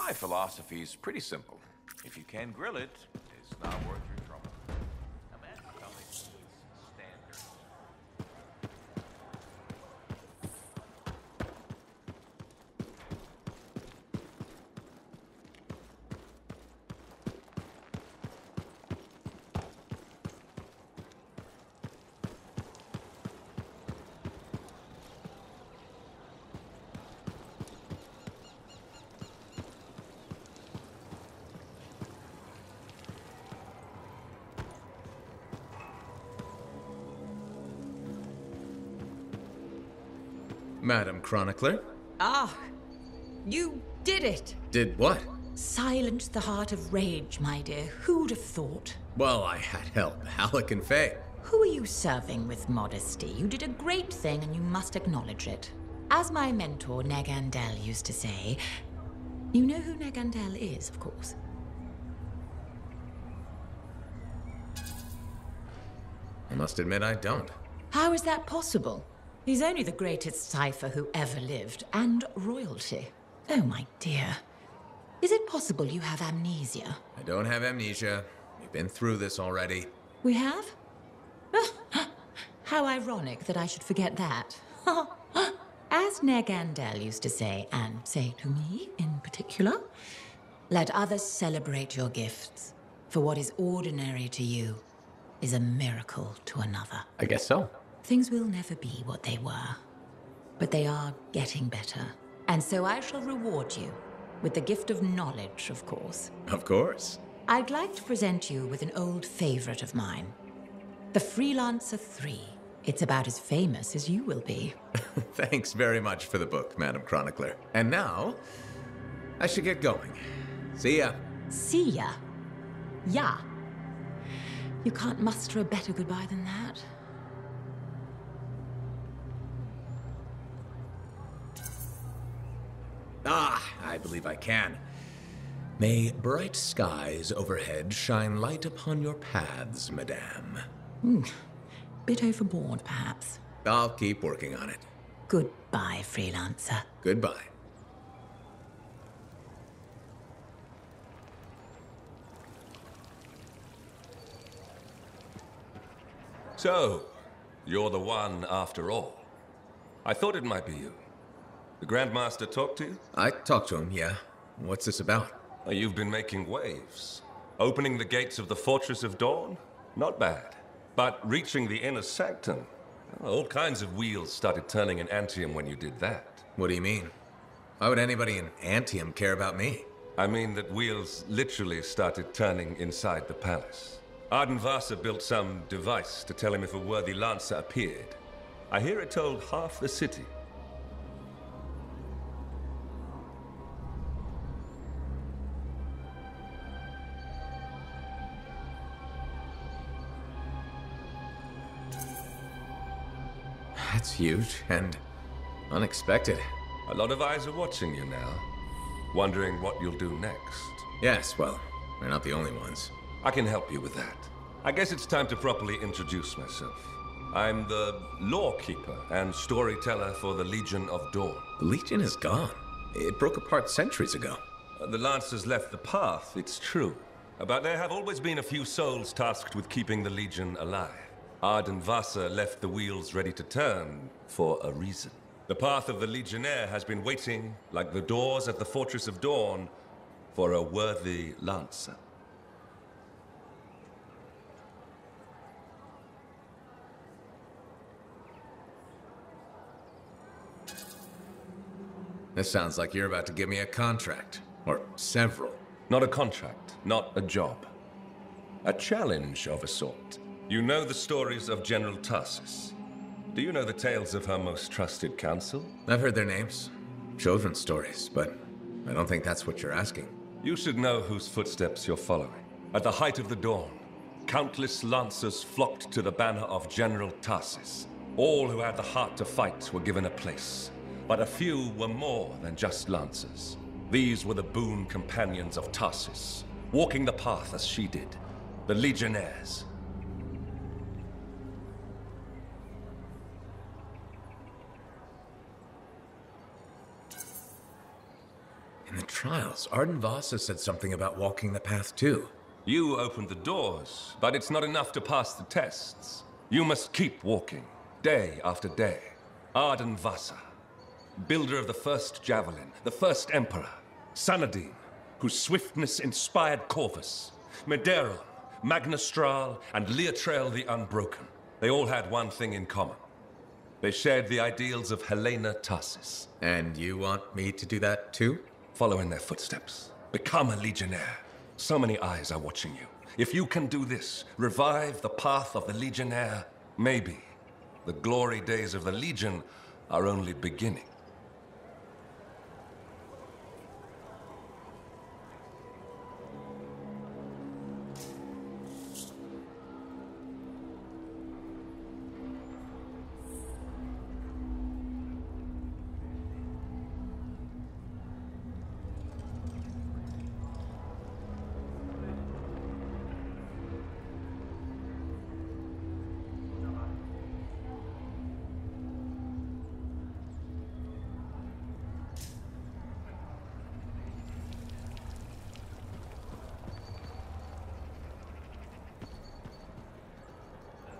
My philosophy's pretty simple. If you can grill it, it's not worth your trouble. A man coming with standards. Madam Chronicler? Ah, you did it! Did what? Silenced the heart of rage, my dear. Who'd have thought? Well, I had help. Alec and Faye. Who are you serving with modesty? You did a great thing and you must acknowledge it. As my mentor, Negandel, used to say, you know who Negandel is, of course. I must admit I don't. How is that possible? He's only the greatest cipher who ever lived, and royalty. Oh, my dear. Is it possible you have amnesia? I don't have amnesia. We've been through this already. We have? How ironic that I should forget that. As Negandel used to say, and say to me in particular, let others celebrate your gifts, for what is ordinary to you is a miracle to another. I guess so. Things will never be what they were, but they are getting better. And so I shall reward you with the gift of knowledge, of course. Of course. I'd like to present you with an old favorite of mine, the Freelancer 3. It's about as famous as you will be. Thanks very much for the book, Madam Chronicler. And now, I should get going. See ya. See ya. Yeah. You can't muster a better goodbye than that. Ah, I believe I can. May bright skies overhead shine light upon your paths, madame. Bit overboard, perhaps. I'll keep working on it. Goodbye, Freelancer. Goodbye. So, you're the one after all. I thought it might be you. The Grandmaster talked to you? I talked to him, yeah. What's this about? You've been making waves. Opening the gates of the Fortress of Dawn? Not bad. But reaching the inner sanctum? All kinds of wheels started turning in Antium when you did that. What do you mean? Why would anybody in Antium care about me? I mean that wheels literally started turning inside the palace. Ardenvasa built some device to tell him if a worthy lancer appeared. I hear it told half the city. That's huge and unexpected. A lot of eyes are watching you now, wondering what you'll do next. Yes, well, we're not the only ones. I can help you with that. I guess it's time to properly introduce myself. I'm the lawkeeper and storyteller for the Legion of Dawn. The Legion is gone. It broke apart centuries ago. The Lancers left the path, it's true. But there have always been a few souls tasked with keeping the Legion alive. Ardenvasa left the wheels ready to turn for a reason. The path of the Legionnaire has been waiting, like the doors at the Fortress of Dawn, for a worthy Lancer. This sounds like you're about to give me a contract. Or several. Not a contract, not a job. A challenge of a sort. You know the stories of General Tarsus. Do you know the tales of her most trusted counsel? I've heard their names. Children's stories, but I don't think that's what you're asking. You should know whose footsteps you're following. At the height of the dawn, countless lancers flocked to the banner of General Tarsus. All who had the heart to fight were given a place. But a few were more than just lancers. These were the boon companions of Tarsus, walking the path as she did. The Legionnaires. In the trials. Arden Vasa said something about walking the path too. You opened the doors, but it's not enough to pass the tests. You must keep walking, day after day. Arden Vasa, builder of the first javelin, the first emperor. Sanadin, whose swiftness inspired Corvus. Medeiros, Magnastral, and Leotrail the Unbroken. They all had one thing in common. They shared the ideals of Helena Tarsis. And you want me to do that too? Follow in their footsteps. Become a legionnaire. So many eyes are watching you. If you can do this, revive the path of the legionnaire, maybe the glory days of the Legion are only beginning.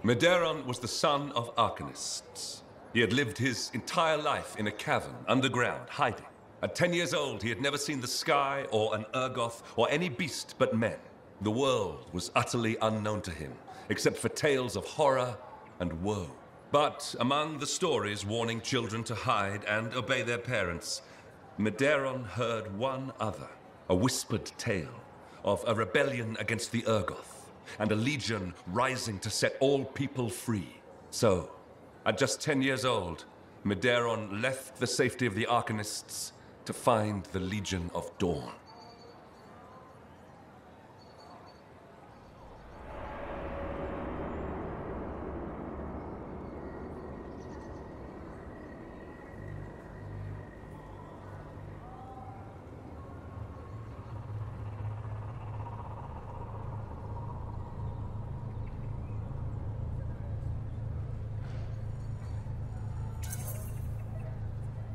Medeiros was the son of arcanists. He had lived his entire life in a cavern, underground, hiding. At 10 years old, he had never seen the sky, or an Urgoth, or any beast but men. The world was utterly unknown to him, except for tales of horror and woe. But among the stories warning children to hide and obey their parents, Medeiros heard one other, a whispered tale of a rebellion against the Urgoth, and a legion rising to set all people free. So, at just 10 years old, Medeiros left the safety of the Arcanists to find the Legion of Dawn.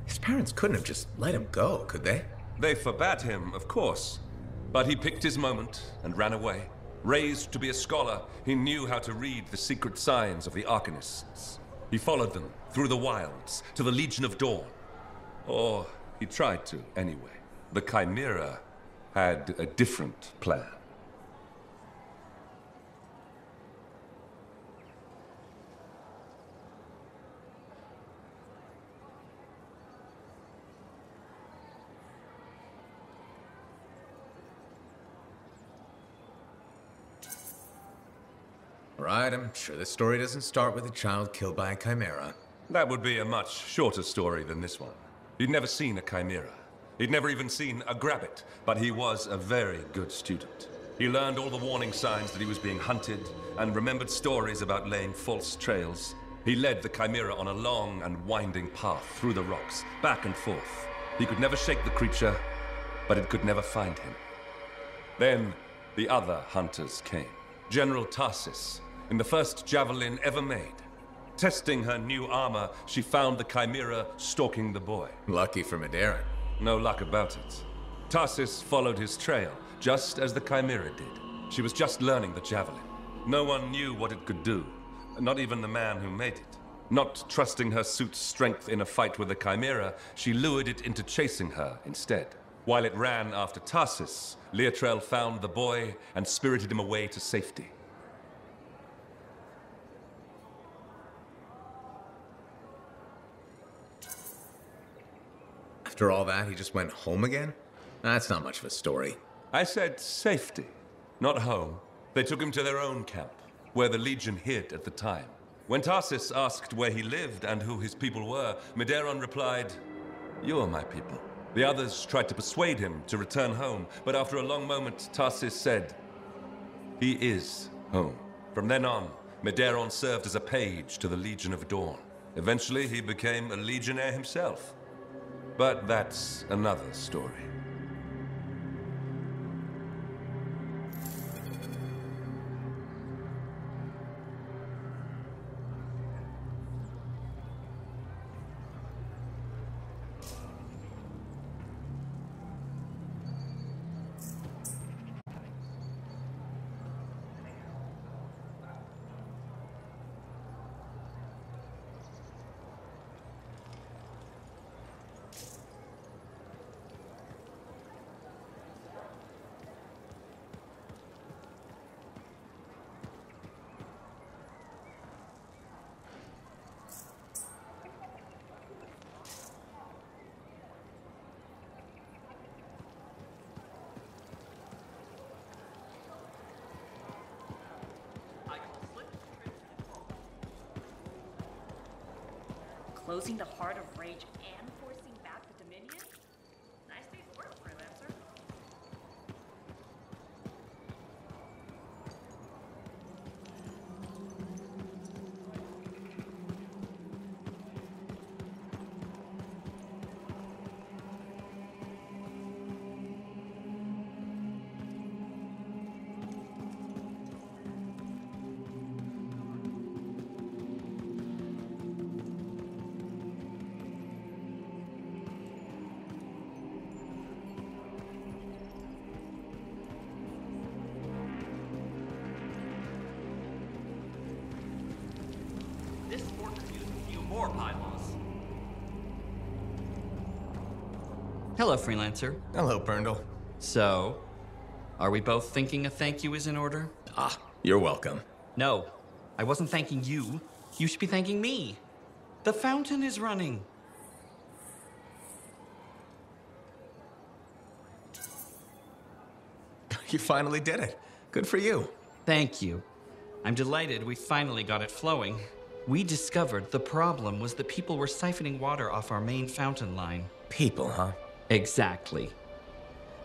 His parents couldn't have just let him go, could they? They forbade him, of course, but he picked his moment and ran away. Raised to be a scholar, he knew how to read the secret signs of the Arcanists. He followed them through the wilds to the Legion of Dawn. Or he tried to, anyway. The Chimera had a different plan. Right, I'm sure this story doesn't start with a child killed by a chimera. That would be a much shorter story than this one. He'd never seen a chimera. He'd never even seen a grabbit, but he was a very good student. He learned all the warning signs that he was being hunted, and remembered stories about laying false trails. He led the chimera on a long and winding path through the rocks, back and forth. He could never shake the creature, but it could never find him. Then, the other hunters came. General Tarsis, in the first javelin ever made. Testing her new armor, she found the chimera stalking the boy. Lucky for Medeiros. No luck about it. Tarsis followed his trail, just as the chimera did. She was just learning the javelin. No one knew what it could do, not even the man who made it. Not trusting her suit's strength in a fight with the chimera, she lured it into chasing her instead. While it ran after Tarsis, Leotrail found the boy and spirited him away to safety. After all that, he just went home again? That's not much of a story. I said safety, not home. They took him to their own camp, where the Legion hid at the time. When Tarsis asked where he lived and who his people were, Medeiros replied, "You are my people." The others tried to persuade him to return home, but after a long moment, Tarsis said, "He is home." From then on, Medeiros served as a page to the Legion of Dawn. Eventually, he became a legionnaire himself. But that's another story. closing the Heart of Rage and forcing back the Dominion? Nice day's work, freelancer. This fort could use a few more pylons. Hello, freelancer. Hello, Berndl. So, are we both thinking a thank you is in order? Ah, you're welcome. No, I wasn't thanking you. You should be thanking me. The fountain is running. You finally did it. Good for you. Thank you. I'm delighted we finally got it flowing. We discovered the problem was that people were siphoning water off our main fountain line. People, huh? Exactly.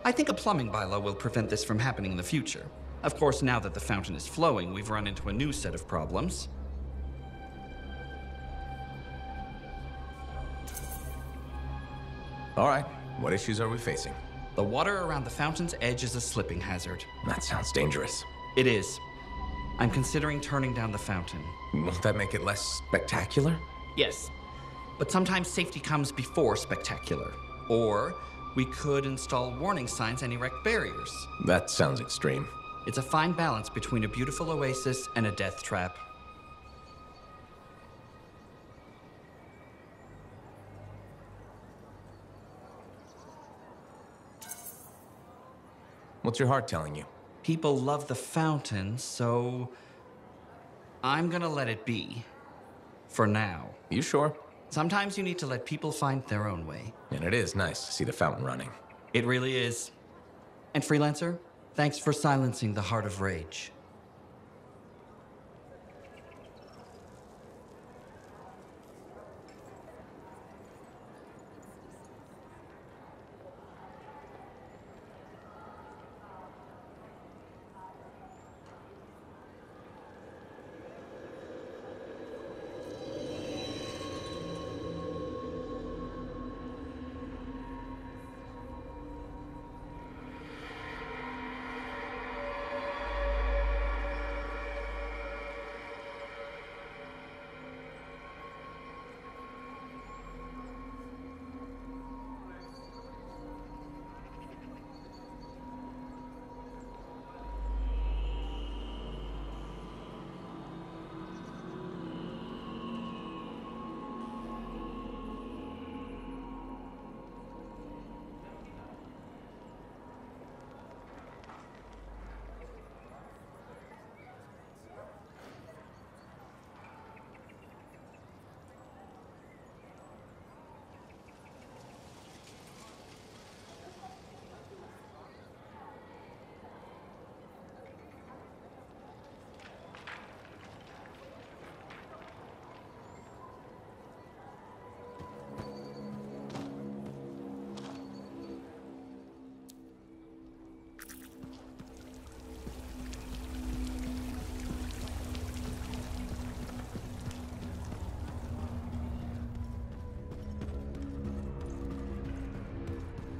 I think a plumbing bylaw will prevent this from happening in the future. Of course, now that the fountain is flowing, we've run into a new set of problems. All right. What issues are we facing? The water around the fountain's edge is a slipping hazard. That sounds dangerous. It is. I'm considering turning down the fountain. Won't that make it less spectacular? Yes, but sometimes safety comes before spectacular. Or we could install warning signs and erect barriers. That sounds extreme. It's a fine balance between a beautiful oasis and a death trap. What's your heart telling you? People love the fountain, so I'm gonna let it be. For now. You sure? Sometimes you need to let people find their own way. And it is nice to see the fountain running. It really is. And Freelancer, thanks for silencing the Heart of Rage.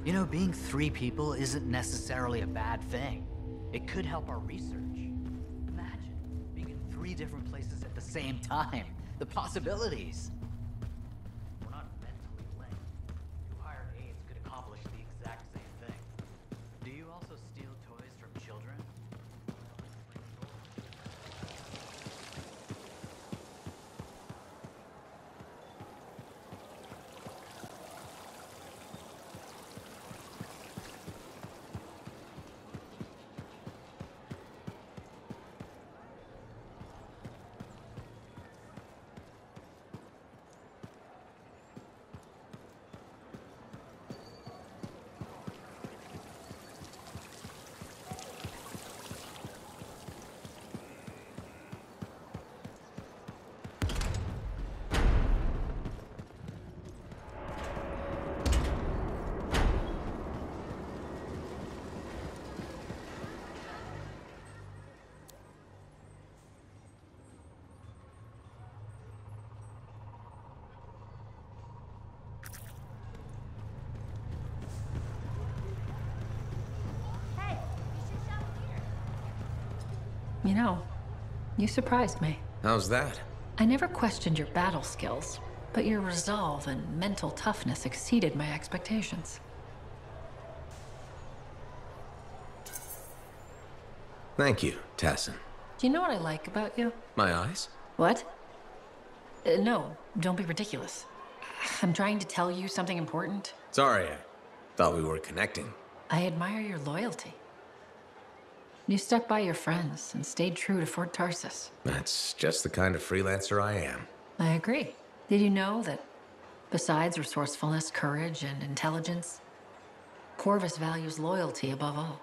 You know, being 3 people isn't necessarily a bad thing. It could help our research. Imagine being in 3 different places at the same time. The possibilities. We're not mentally linked. 2 hired aides could accomplish the exact same thing. Do you also steal toys from children? You know, you surprised me. How's that? I never questioned your battle skills, but your resolve and mental toughness exceeded my expectations. Thank you, Tassin. Do you know what I like about you? My eyes? What? No, don't be ridiculous. I'm trying to tell you something important. Sorry, I thought we were connecting. I admire your loyalty. You stuck by your friends and stayed true to Fort Tarsus. That's just the kind of freelancer I am. I agree. Did you know that besides resourcefulness, courage, and intelligence, Corvus values loyalty above all?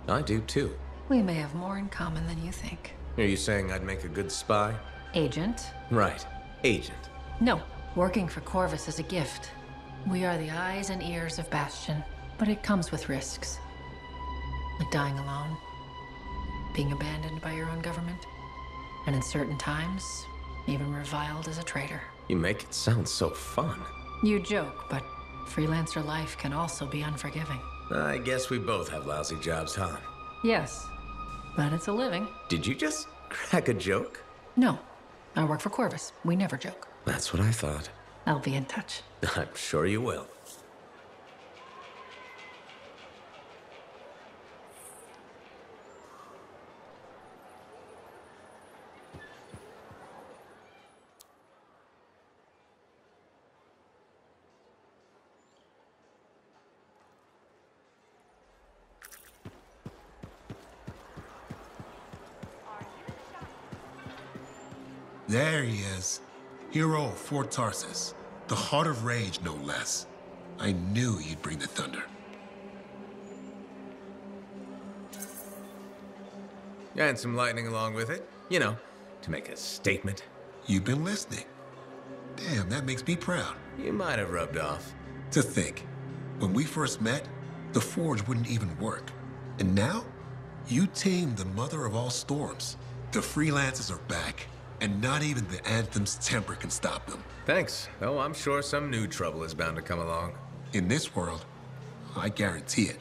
I do too. We may have more in common than you think. Are you saying I'd make a good spy? Agent? Right. Agent. No. Working for Corvus is a gift. We are the eyes and ears of Bastion, but it comes with risks. Like dying alone, being abandoned by your own government, and in certain times, even reviled as a traitor. You make it sound so fun. You joke, but freelancer life can also be unforgiving. I guess we both have lousy jobs, huh? Yes, but it's a living. Did you just crack a joke? No, I work for Corvus. We never joke. That's what I thought. I'll be in touch. I'm sure you will. There he is. Hero of Fort Tarsus. The heart of rage, no less. I knew you'd bring the thunder. And some lightning along with it. You know, to make a statement. You've been listening. Damn, that makes me proud. You might have rubbed off. To think, when we first met, the forge wouldn't even work. And now, you tamed the mother of all storms. The freelancers are back. And not even the Anthem's temper can stop them. Thanks, though I'm sure some new trouble is bound to come along. In this world, I guarantee it.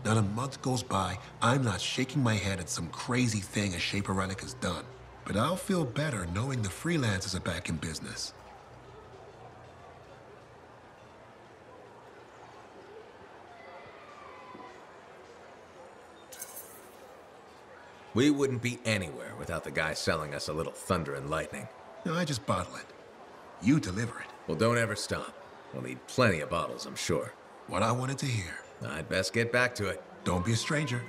Not a month goes by, I'm not shaking my head at some crazy thing a Shaper Relic has done. But I'll feel better knowing the freelancers are back in business. We wouldn't be anywhere without the guy selling us a little thunder and lightning. No, I just bottle it. You deliver it. Well, don't ever stop. We'll need plenty of bottles, I'm sure. What I wanted to hear. I'd best get back to it. Don't be a stranger.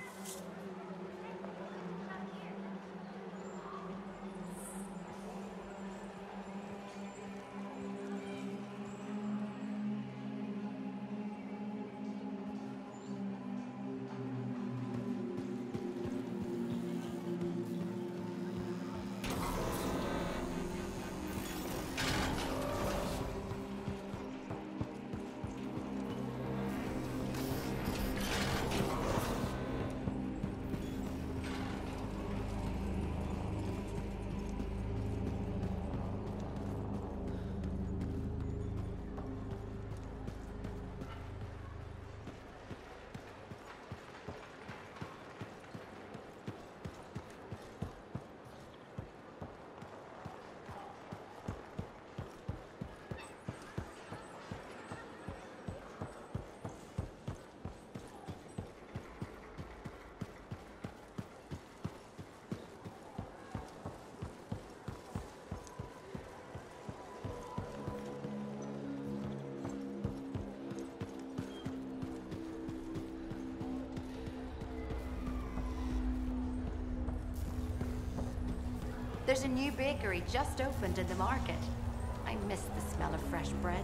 There's a new bakery just opened in the market. I miss the smell of fresh bread.